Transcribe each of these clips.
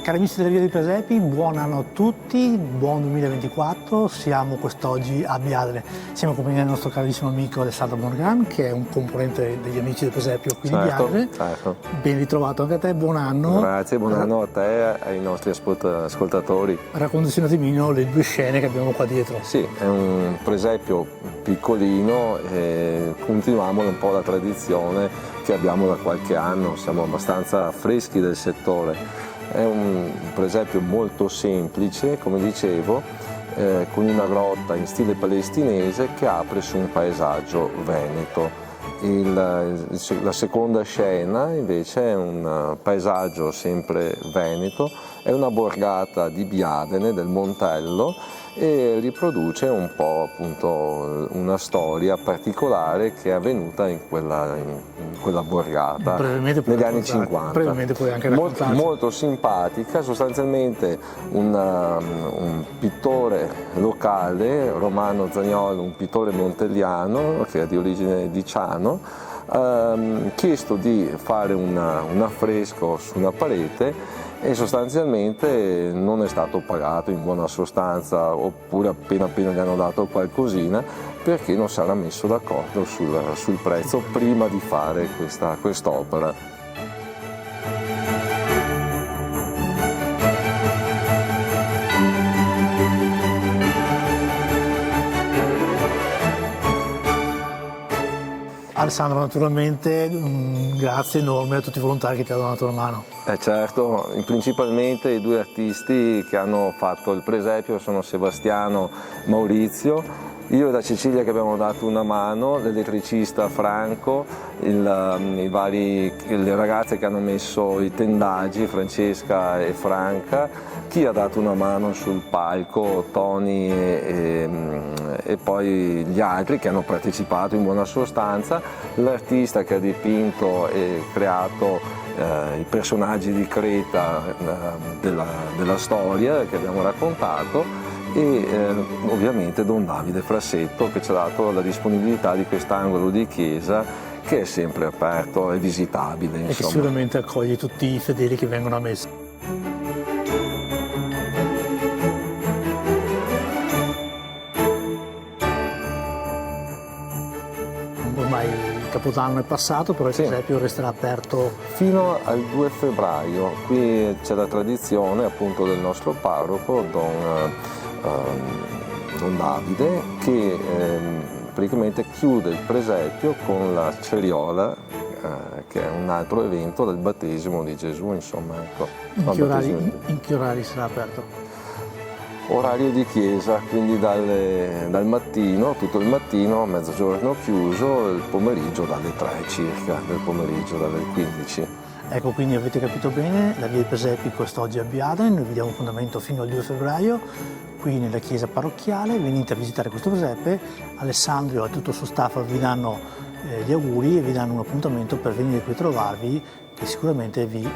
Cari amici della Via dei Presepi, buon anno a tutti, buon 2024, siamo quest'oggi a Biadene, siamo accompagnati dal nostro carissimo amico Alessandro Morgan, che è un componente degli Amici del Presepio qui di Biadene. Certo. Ben ritrovato anche a te, buon anno. Grazie, buon anno a te e ai nostri ascoltatori. Raccontaci un attimino le due scene che abbiamo qua dietro. Sì, è un presepio piccolino e continuiamo un po' la tradizione che abbiamo da qualche anno, siamo abbastanza freschi del settore. È un presepio molto semplice, come dicevo, con una grotta in stile palestinese che apre su un paesaggio veneto. La seconda scena invece è un paesaggio sempre veneto, è una borgata di Biadene, del Montello, e riproduce un po' appunto una storia particolare che è avvenuta in quella borgata negli anni 50. Brevemente puoi anche raccontarci. Molto simpatica, sostanzialmente un pittore locale, Romano Zagnolo, un pittore montelliano che è di origine di Ciano, chiesto di fare un affresco su una parete e sostanzialmente non è stato pagato in buona sostanza, oppure appena gli hanno dato qualcosina, perché non si era messo d'accordo sul prezzo prima di fare quest'opera. Alessandro, naturalmente grazie enorme a tutti i volontari che ti hanno dato una mano. Certo, principalmente i due artisti che hanno fatto il presepio sono Sebastiano Maurizio, io e la Cecilia che abbiamo dato una mano, l'elettricista Franco, le ragazze che hanno messo i tendaggi, Francesca e Franca, chi ha dato una mano sul palco, Tony e poi gli altri che hanno partecipato in buona sostanza, l'artista che ha dipinto e creato i personaggi di Creta della storia che abbiamo raccontato, e ovviamente Don Davide Frassetto che ci ha dato la disponibilità di quest'angolo di chiesa che è sempre aperto e visitabile, insomma. E che sicuramente accoglie tutti i fedeli che vengono a messa. Ormai il Capodanno è passato, però il presepio resterà aperto fino al 2 febbraio. Qui c'è la tradizione appunto del nostro parroco, Don Davide, che praticamente chiude il presepio con la ceriola, che è un altro evento del battesimo di Gesù, insomma. Ecco. In che orari sarà aperto? Orario di chiesa, quindi dal mattino, tutto il mattino, mezzogiorno chiuso, il pomeriggio dalle 3 circa, del pomeriggio dalle 15. Ecco, quindi avete capito bene, la Via dei Presepi quest'oggi a Biadene, noi vi diamo appuntamento fino al 2 febbraio, qui nella chiesa parrocchiale, venite a visitare questo presepe, Alessandro e tutto il suo staff vi danno gli auguri e vi danno un appuntamento per venire qui a trovarvi, che sicuramente vi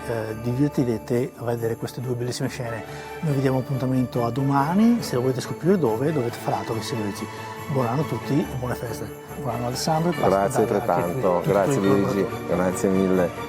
divertirete a vedere queste due bellissime scene. Noi vi diamo appuntamento a domani, se lo volete scoprire dove, dovete fare che seguirci. Buon anno a tutti e buone feste. Buon anno Alessandro. Grazie altrettanto, grazie Luigi, grazie mille.